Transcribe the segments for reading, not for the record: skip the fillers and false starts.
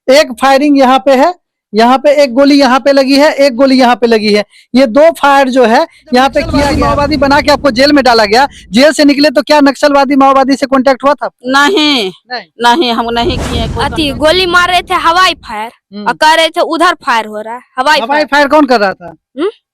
एक फायरिंग यहाँ पे है, यहाँ पे एक गोली यहाँ पे लगी है, एक गोली यहाँ पे लगी है। ये दो फायर जो है यहाँ पे किया गया। माओवादी बना के आपको जेल में डाला गया, जेल से निकले तो क्या नक्सलवादी माओवादी से कांटेक्ट हुआ था? नहीं नहीं, हम नहीं किए। अति गोली मार रहे थे, हवाई फायर, और कह रहे थे उधर फायर हो रहा है। हवाई फायर कौन कर रहा था?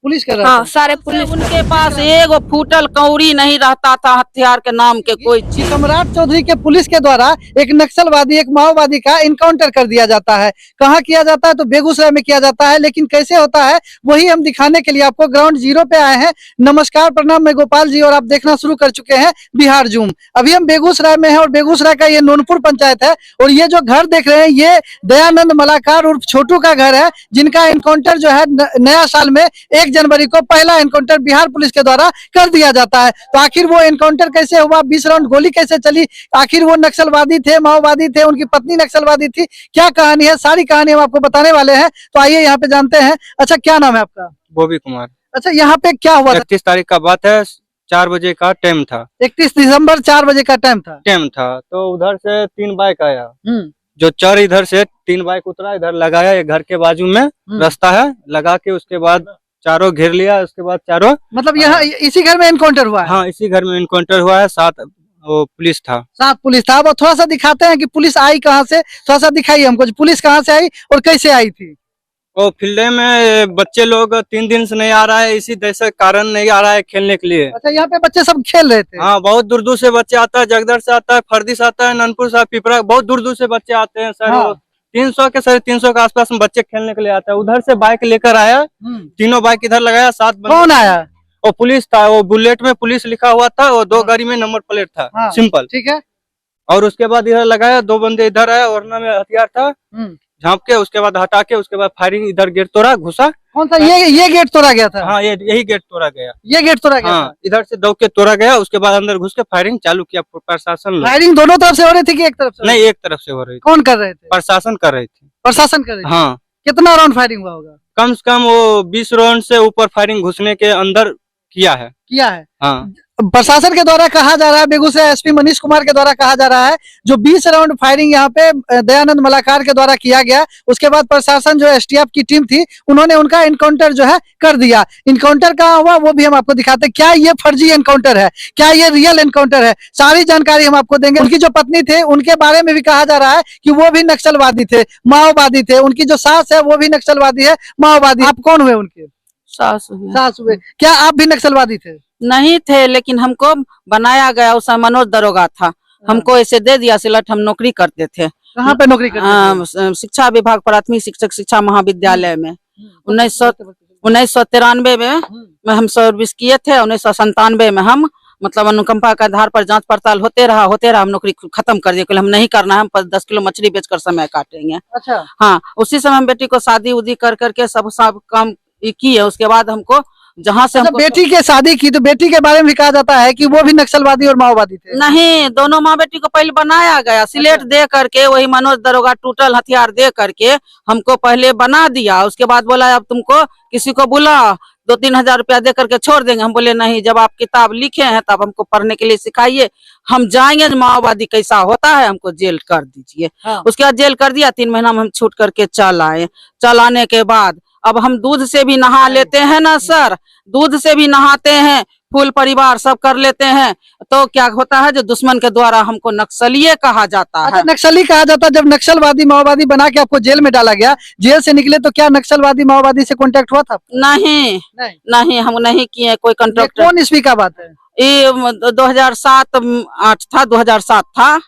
पुलिस कर रहा हाँ, था। सारे पुलिस। उनके पास एक फूटल कौड़ी नहीं रहता था हथियार के नाम के कोई चीज। सम्राट चौधरी के पुलिस के द्वारा एक नक्सलवादी एक माओवादी का इनकाउंटर कर दिया जाता है। कहाँ किया जाता है? तो बेगूसराय में किया जाता है। लेकिन कैसे होता है वही हम दिखाने के लिए आपको ग्राउंड जीरो पे आए हैं। नमस्कार, प्रणाम, मैं गोपाल जी और आप देखना शुरू कर चुके हैं बिहार जूम। अभी हम बेगूसराय में हैं और बेगूसराय का ये नोनपुर पंचायत है और ये जो घर देख रहे हैं ये दयानंद मलाकार उर्फ छोटू का घर है, जिनका इनकाउंटर जो है नया साल में 1 जनवरी को पहला एनकाउंटर बिहार पुलिस के द्वारा कर दिया जाता है। तो आखिर वो एनकाउंटर कैसे हुआ, 20 राउंड गोली कैसे चली, आखिर वो नक्सलवादी थे, माओवादी थे, उनकी पत्नी नक्सलवादी थी, क्या कहानी है, सारी कहानी हम आपको बताने वाले हैं। तो आइए यहाँ पे जानते हैं। अच्छा, क्या नाम है आपका? बॉबी कुमार। अच्छा, यहाँ पे क्या हुआ? 31 तारीख का बात है, 4 बजे का टाइम था। 31 दिसंबर 4 बजे का टाइम था। तो उधर से 3 बाइक आया, जो 4 इधर से 3 बाइक उतरा, इधर लगाया, ये घर के बाजू में रास्ता है, लगा के उसके बाद चारों घेर लिया। उसके बाद चारों मतलब यहाँ इसी घर में एनकाउंटर हुआ है? हाँ, इसी घर में एनकाउंटर हुआ है। 7 वो पुलिस था। 7 पुलिस था। अब थोड़ा सा दिखाते हैं कि पुलिस आई कहाँ से, थोड़ा सा दिखाइए हमको, पुलिस कहाँ से आई और कैसे आई थी। वो फील्ड में बच्चे लोग 3 दिन से नहीं आ रहा है, इसी जैसे कारण नहीं आ रहा है खेलने के लिए। अच्छा, यहाँ पे बच्चे सब खेल रहे थे? हाँ, बहुत दूर दूर से बच्चे आता है, जगदर से आता है, फर्दी से आता है, ननपुर से, पिपरा, बहुत दूर दूर से बच्चे आते हैं सर। हाँ। 300 के 350 के आसपास में बच्चे खेलने के लिए आता है। उधर से बाइक लेकर आया, तीनों बाइक इधर लगाया। 7 कौन आया? वो पुलिस था, वो बुलेट में पुलिस लिखा हुआ था, वो 2 गाड़ी में नंबर प्लेट था। हाँ। सिंपल, ठीक है। और उसके बाद इधर लगाया, 2 बंदे इधर आया, वरना में हथियार था, झाँप के उसके बाद हटा के उसके बाद फायरिंग, इधर गेट तोड़ा, घुसा। कौन सा? ये गेट तोड़ा गया था? हाँ, यही गेट तोड़ा गया। ये गेट तोड़ा गया? हाँ, इधर से दौड़ के तोड़ा गया। उसके बाद अंदर घुस के फायरिंग चालू किया प्रशासन। फायरिंग दोनों तरफ से हो रही थी कि एक तरफ से? नहीं, एक तरफ से हो रही थी। कौन कर रहे थे? प्रशासन कर रही थी। प्रशासन कर रही थी? हाँ। कितना राउंड फायरिंग हुआ होगा? कम से कम वो 20 राउंड से ऊपर फायरिंग घुसने के अंदर किया है। हाँ। प्रशासन के द्वारा कहा जा रहा है, बेगूसराय एसपी मनीष कुमार के द्वारा कहा जा रहा है, जो 20 राउंड फायरिंग यहाँ पे दयानंद मलाकार के द्वारा किया गया। उसके बाद प्रशासन जो एसटीएफ की टीम थी उन्होंने उनका इनकाउंटर जो है कर दिया। इनकाउंटर कहाँ हुआ वो भी हम आपको दिखाते हैं। क्या ये फर्जी एनकाउंटर है, क्या ये रियल एनकाउंटर है, सारी जानकारी हम आपको देंगे। उनकी जो पत्नी थे उनके बारे में भी कहा जा रहा है कि वो भी नक्सलवादी थे, माओवादी थे। उनकी जो सास है वो भी नक्सलवादी है, माओवादी। आप कौन हुए? उनके सास हुए। क्या आप भी नक्सलवादी थे? नहीं थे, लेकिन हमको बनाया गया। उस समय मनोज दरोगा था, हमको ऐसे दे दिया सिलट। हम नौकरी करते थे। कहाँ पे नौकरी करते थे? शिक्षा विभाग, प्राथमिक शिक्षक शिक्षा महाविद्यालय में। 1993 में हम सर्विस किए थे। 1997 में हम मतलब अनुकंपा के आधार पर जांच पड़ताल होते रहा, हम नौकरी खत्म कर दिए। हम नहीं करना है, हम 10 किलो मछली बेचकर समय काटेंगे। अच्छा। हाँ, उसी समय हम बेटी को शादी उदी कर करके सब काम की है। उसके बाद हमको जहाँ से हमको बेटी के शादी की, तो बेटी के बारे में भी कहा जाता है कि वो भी नक्सलवादी और माओवादी थे। नहीं, दोनों माँ बेटी को पहले बनाया गया, सिलेट दे करके, वही मनोज दरोगा टूटल हथियार दे करके हमको पहले बना दिया। उसके बाद बोला अब तुमको किसी को बुला, 2-3 हजार रुपया दे करके छोड़ देंगे। हम बोले नहीं, जब आप किताब लिखे हैं तब हमको पढ़ने के लिए सिखाइए, हम जाएंगे माओवादी कैसा होता है, हमको जेल कर दीजिए। हाँ। उसके बाद जेल कर दिया। 3 महीना में हम छूट करके चल आए। चल आने के बाद अब हम दूध से भी नहा लेते हैं ना सर, दूध से भी नहाते हैं, फूल परिवार सब कर लेते हैं। तो क्या होता है, जो दुश्मन के द्वारा हमको नक्सलीय कहा जाता है। नक्सली कहा जाता है। जब नक्सलवादी माओवादी बना के आपको जेल में डाला गया, जेल से निकले तो क्या नक्सलवादी माओवादी से कांटेक्ट हुआ था? नहीं, हम नहीं किए कोई कांटेक्ट। कौन ईस्वी का बात है? ये 2007-8 था, 2007 था।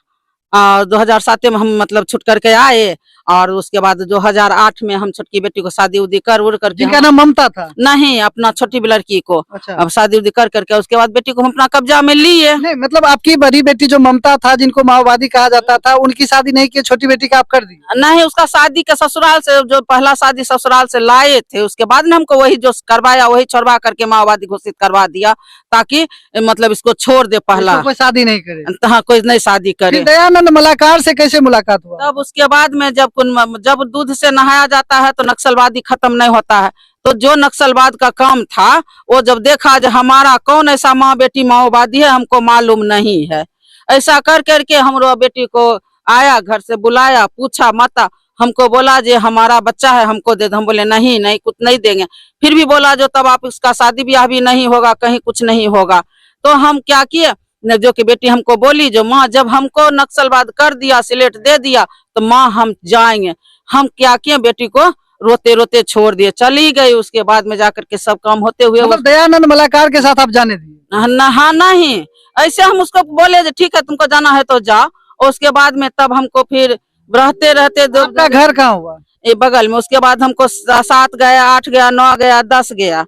2007 में हम मतलब छुट करके आए। और उसके बाद 2008 में हम छोटकी बेटी को शादी उदी कर उड़ करके, जिनका नाम ममता था? नहीं, अपना छोटी लड़की को। अच्छा। अब शादी उदी कर करके उसके बाद बेटी को हम अपना कब्जा में लिए। नहीं, मतलब आपकी बड़ी बेटी जो ममता था, जिनको माओवादी कहा जाता था, उनकी शादी नहीं की, छोटी बेटी का आप कर दी? नहीं, उसका शादी के ससुराल से, जो पहला शादी ससुराल से लाए थे, उसके बाद में हमको वही जो करवाया वही छोड़वा करके माओवादी घोषित करवा दिया, ताकि मतलब इसको छोड़ दे। पहला कोई शादी नहीं करे। हाँ, कोई नहीं शादी करे। दयानंद मलाकार से कैसे मुलाकात हुआ? तब उसके बाद में जब दूध से नहाया जाता है तो नक्सलवादी खत्म नहीं होता है। तो जो नक्सलवाद का काम था वो जब देखा जो हमारा कौन ऐसा माँ बेटी माओवादी है हमको मालूम नहीं है, ऐसा कर करके हमरो बेटी को आया, घर से बुलाया, पूछा माता, हमको बोला जे हमारा बच्चा है हमको दे दो। हम बोले नहीं नहीं कुछ नहीं देंगे। फिर भी बोला जो तब आप इसका शादी ब्याह भी नहीं होगा, कहीं कुछ नहीं होगा। तो हम क्या किए, जो कि बेटी हमको बोली जो माँ जब हमको नक्सलवाद कर दिया, सिलेट दे दिया तो माँ हम जाएंगे। हम क्या किए, बेटी को रोते रोते छोड़ दिए, चली गई। उसके बाद में जाकर के सब काम होते हुए मतलब दयानंद मलाकार के साथ आप जाने दिए? हाँ नहीं, ऐसे हम उसको बोले जो ठीक है तुमको जाना है तो जाओ। और उसके बाद में तब हमको फिर रहते रहते आपका घर कहाँ हुआ? ये बगल में। उसके बाद हमको 7 गया, 8 गया, 9 गया, 10 गया।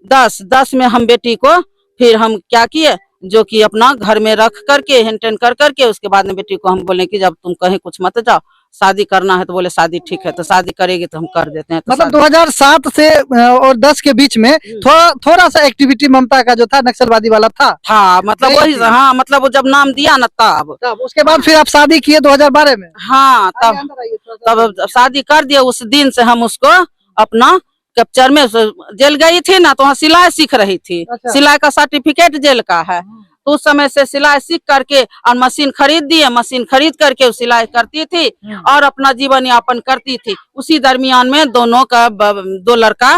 10 में हम बेटी को फिर हम क्या किए, जो कि अपना घर में रख करके हेंटेन कर करके उसके बाद में बेटी को हम बोले कि जब तुम कहीं कुछ मत जाओ, शादी करना है तो बोले शादी ठीक है, तो शादी करेगी तो हम कर देते हैं। तो मतलब 2007 से और 10 के बीच में थोड़ा सा एक्टिविटी ममता का जो था नक्सलवादी वाला था। हाँ मतलब वही, हाँ मतलब वो जब नाम दिया ना तब उसके बाद फिर आप शादी किए 2012 में? हाँ तब शादी कर दिया। उस दिन से हम उसको अपना कैप्चर में, जेल गई थी ना तो वहाँ सिलाई सीख रही थी। अच्छा। सिलाई का सर्टिफिकेट जेल का है। तो उस समय से सिलाई सीख करके और मशीन खरीद दिए, मशीन खरीद करके वो सिलाई करती थी और अपना जीवन यापन करती थी। उसी दरमियान में दोनों का 2 लड़का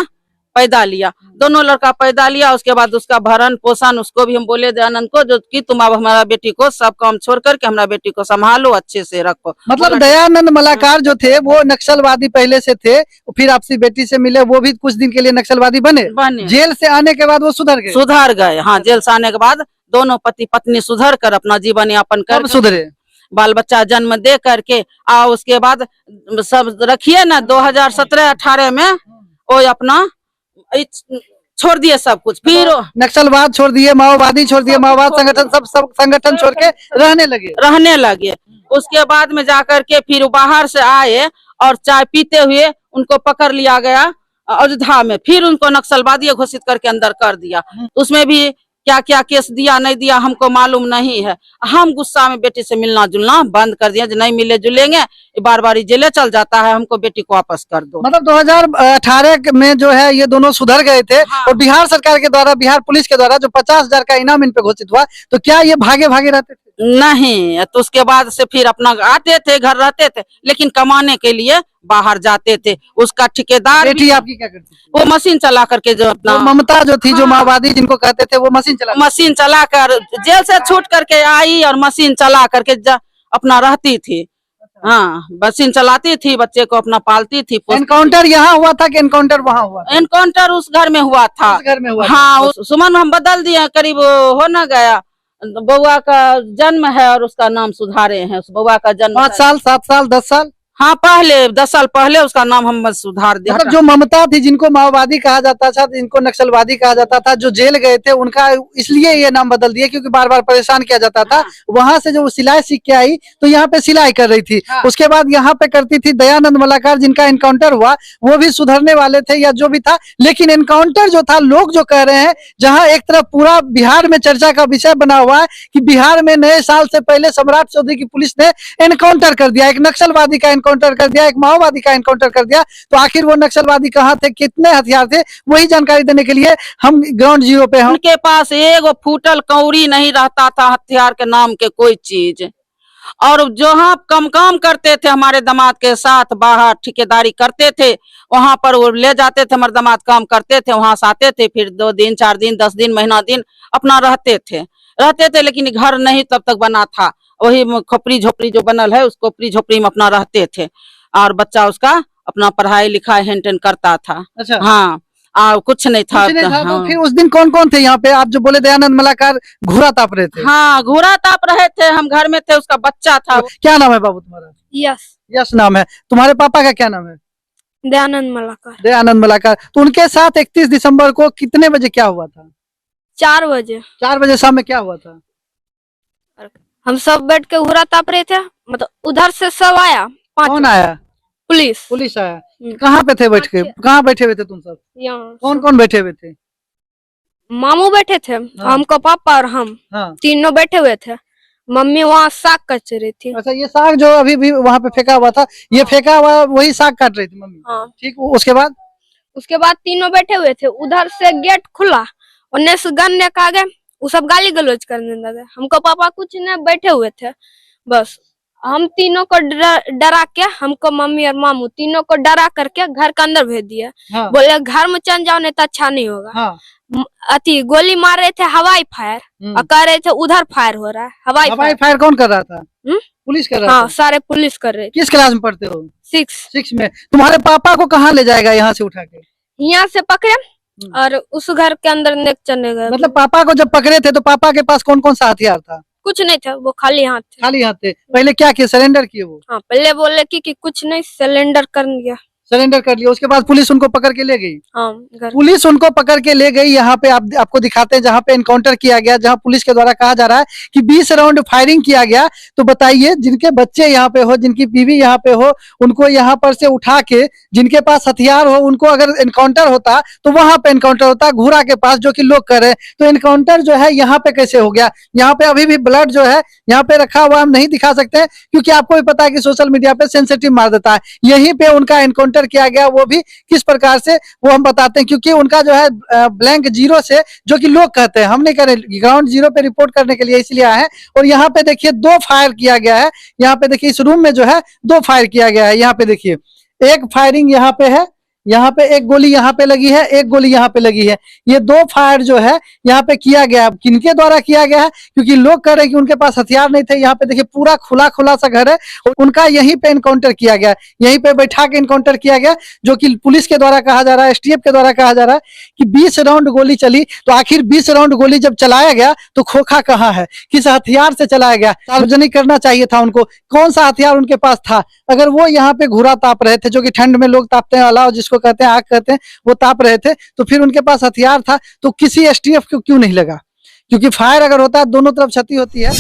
पैदा लिया। दोनों लड़का पैदा लिया। उसके बाद उसका भरण पोषण उसको भी हम बोले दयानंद को जो कि तुम अब हमारा बेटी को सब काम छोड़ करके हमारा बेटी को संभालो, अच्छे से रखो। मतलब दयानंद मलाकार जो थे वो नक्सलवादी पहले से थे, फिर आपसी बेटी से मिले, वो भी कुछ दिन के लिए नक्सलवादी बने। जेल से आने के बाद वो सुधर गए। हाँ, जेल से आने के बाद दोनों पति पत्नी सुधर कर अपना जीवन यापन कर सुधरे, बाल बच्चा जन्म दे करके आ उसके बाद सब रखिए ना 2017-18 में वो अपना छोड़ दिए सब कुछ। फिर नक्सलवाद छोड़ दिए, माओवादी छोड़ दिए, माओवाद संगठन सब संगठन छोड़ के रहने लगे। उसके बाद में जाकर के फिर वो बाहर से आए और चाय पीते हुए उनको पकड़ लिया गया अयोध्या में। फिर उनको नक्सलवादी घोषित करके अंदर कर दिया। उसमें भी क्या क्या केस दिया नहीं दिया हमको मालूम नहीं है। हम गुस्सा में बेटी से मिलना जुलना बंद कर दिया, नहीं मिले जुलेंगे, बार बार जेले चल जाता है, हमको बेटी को वापस कर दो। मतलब 2018 में जो है ये दोनों सुधर गए थे। हाँ। और बिहार सरकार के द्वारा, बिहार पुलिस के द्वारा जो 50,000 का इनाम इन पे घोषित हुआ, तो क्या ये भागे भागे रहते थे? नहीं, तो उसके बाद से फिर अपना आते थे, घर रहते थे, लेकिन कमाने के लिए बाहर जाते थे। उसका ठेकेदार बेटी आपकी क्या करती थी? वो मशीन चला करके जो अपना ममता जो थी, हाँ। जो माओवादी जिनको कहते थे, वो मशीन चला कर जेल से छूट करके आई और मशीन चला करके अपना रहती थी। हाँ, मशीन चलाती थी, बच्चे को अपना पालती थी। एनकाउंटर यहाँ हुआ था कि एनकाउंटर वहाँ हुआ? एनकाउंटर उस घर में हुआ था। उस घर में हुआ? हाँ, सुमन हम बदल दिए, करीब हो न गया। बउआ का जन्म है और उसका नाम सुधारे हैं। उस बउआ का जन्म 5 साल, 7 साल, 10 साल, हाँ पहले 10 साल पहले उसका नाम हम सुधार दिया। मतलब जो ममता थी, जिनको माओवादी कहा जाता था, जिनको नक्सलवादी कहा जाता था, जो जेल गए थे, उनका इसलिए ये नाम बदल दिया क्योंकि बार बार परेशान किया जाता था। वहां से जो वो सिलाई सीख के आई तो यहाँ पे सिलाई कर रही थी। उसके बाद यहाँ पे करती थी दयानंद मलाकार, जिनका एनकाउंटर हुआ, वो भी सुधरने वाले थे या जो भी था। लेकिन एनकाउंटर जो था, लोग जो कह रहे हैं, जहाँ एक तरफ पूरा बिहार में चर्चा का विषय बना हुआ है कि बिहार में नए साल से पहले सम्राट चौधरी की पुलिस ने एनकाउंटर कर दिया, एक नक्सलवादी का एनकाउंटर कर दिया, एक माओवादी का एनकाउंटर कर दिया। तो आखिर वो नक्सलवादी कहाँ थे, कितने हथियार थे, वही जानकारी देने के लिए हम ग्राउंड जीरो पे हैं। उनके पास एक फूटल कौड़ी नहीं रहता था हथियार के नाम के कोई चीज। और जो हाँ काम करते थे हमारे दामाद के साथ, बाहर ठेकेदारी करते थे, वहां पर वो ले जाते थे, हमारे दामाद काम करते थे, वहां से आते थे, फिर 2 दिन 4 दिन 10 दिन महीना दिन अपना रहते थे। लेकिन घर नहीं तब तक बना था। वही खोपड़ी झोपड़ी जो बनल है, उस खोपड़ी झोपड़ी में अपना रहते थे और बच्चा उसका अपना पढ़ाई लिखाई हेंटेन करता था। अच्छा। हाँ, कुछ नहीं था। हाँ। तो फिर उस दिन कौन कौन थे यहाँ पे? आप जो बोले दयानंद मलाकार घोड़ा ताप रहे थे। हाँ, घोड़ा ताप रहे थे, हम घर में थे, उसका बच्चा था। क्या नाम है बाबू तुम्हारा? यश नाम है। तुम्हारे पापा का क्या नाम है? दयानंद मलाकार। दयानंद मलाकार। तो उनके साथ 31 दिसंबर को कितने बजे क्या हुआ था? 4 बजे। 4 बजे शाम में क्या हुआ था? हम सब बैठ के घोड़ा ताप रहे थे, मतलब उधर से सब आया। कौन आया? पुलिस आया। कहाँ पे थे बैठ के? कहाँ बैठे हुए थे तुम सब? यहाँ। कौन कौन बैठे हुए थे? मामू बैठे थे। हाँ। हमको पापा और हम। हाँ। तीनों बैठे हुए थे। मम्मी वहाँ साग काट रही थी। अच्छा, ये साग जो अभी भी वहाँ पे फेंका हुआ था, ये फेंका हुआ वही साग काट रही थी मम्मी? हाँ। ठीक। उसके बाद तीनों बैठे हुए थे। उधर से गेट खुला, उन्हें से गन लेकर आ गए। वो सब गाली गलौज करने लगे। हमको पापा कुछ नहीं, बैठे हुए थे बस। हम तीनों को डरा के, हमको मम्मी और मामू तीनों को डरा करके घर के अंदर भेज दिया। हाँ, बोले घर में चल जाओ नहीं तो अच्छा नहीं होगा। हाँ, अति गोली मार रहे थे हवाई फायर, और कह रहे थे उधर फायर हो रहा है। हवाई हवाई फायर कौन कर रहा था? पुलिस कर रहा हाँ, था। सारे पुलिस कर रहे थे। किस क्लास में पढ़ते हो? 6 में। तुम्हारे पापा को कहाँ ले जाएगा यहाँ से उठा के? यहाँ से पकड़े और उस घर के अंदर नेक चलने गए। मतलब पापा को जब पकड़े थे तो पापा के पास कौन कौन सा हथियार था? कुछ नहीं था, वो खाली हाथ थे। खाली हाथ थे। पहले क्या किए? सरेंडर किए वो? हाँ, पहले बोले कि कुछ नहीं, सिलेंडर कर दिया। सरेंडर कर लिया। उसके बाद पुलिस उनको पकड़ के ले गई। हाँ, घर। पुलिस उनको पकड़ के ले गई। यहाँ पे आपको दिखाते हैं जहाँ पे एनकाउंटर किया गया, जहाँ पुलिस के द्वारा कहा जा रहा है कि 20 राउंड फायरिंग किया गया। तो बताइए, जिनके बच्चे यहाँ पे हो, जिनकी बीवी यहाँ पे हो, उनको यहाँ पर से उठा के, जिनके पास हथियार हो, उनको अगर एनकाउंटर होता तो वहां पे एनकाउंटर होता घूरा के पास, जो कि लोग कर रहे हैं। तो एनकाउंटर जो है यहाँ पे कैसे हो गया? यहाँ पे अभी भी ब्लड जो है यहाँ पे रखा हुआ हम नहीं दिखा सकते, क्योंकि आपको भी पता है कि सोशल मीडिया पे सेंसिटिव मार देता है। यहीं पे उनका एनकाउंटर किया गया, वो भी किस प्रकार से वो हम बताते हैं, क्योंकि उनका जो है ब्लैंक जीरो से, जो कि लोग कहते हैं, हम नहीं कर रहे, ग्राउंड जीरो पे रिपोर्ट करने के लिए इसलिए आए हैं। और यहाँ पे देखिए 2 फायर किया गया है। यहाँ पे देखिए इस रूम में जो है 2 फायर किया गया है। यहाँ पे देखिए एक फायरिंग यहाँ पे है, यहाँ पे एक गोली यहाँ पे लगी है, एक गोली यहाँ पे लगी है। ये 2 फायर जो है यहाँ पे किया गया है। किनके द्वारा किया गया है? क्योंकि लोग कह रहे हैं कि उनके पास हथियार नहीं थे। यहाँ पे देखिए पूरा खुला खुला सा घर है, उनका यहीं पे एनकाउंटर किया गया, यहीं पे बैठा के एनकाउंटर किया गया, जो कि पुलिस के द्वारा कहा जा रहा है, एसटीएफ के द्वारा कहा जा रहा है कि 20 राउंड गोली चली। तो आखिर 20 राउंड गोली जब चलाया गया तो खोखा कहाँ है? किस हथियार से चलाया गया? सार्वजनिक करना चाहिए था उनको। कौन सा हथियार उनके पास था? अगर वो यहाँ पे घूरा ताप रहे थे, जो कि ठंड में लोग तापते हैं, अलाव जिसको कहते हैं, आग कहते हैं, वो ताप रहे थे, तो फिर उनके पास हथियार था, तो किसी एसटीएफ को क्यों नहीं लगा? क्योंकि फायर अगर होता है दोनों तरफ क्षति होती है।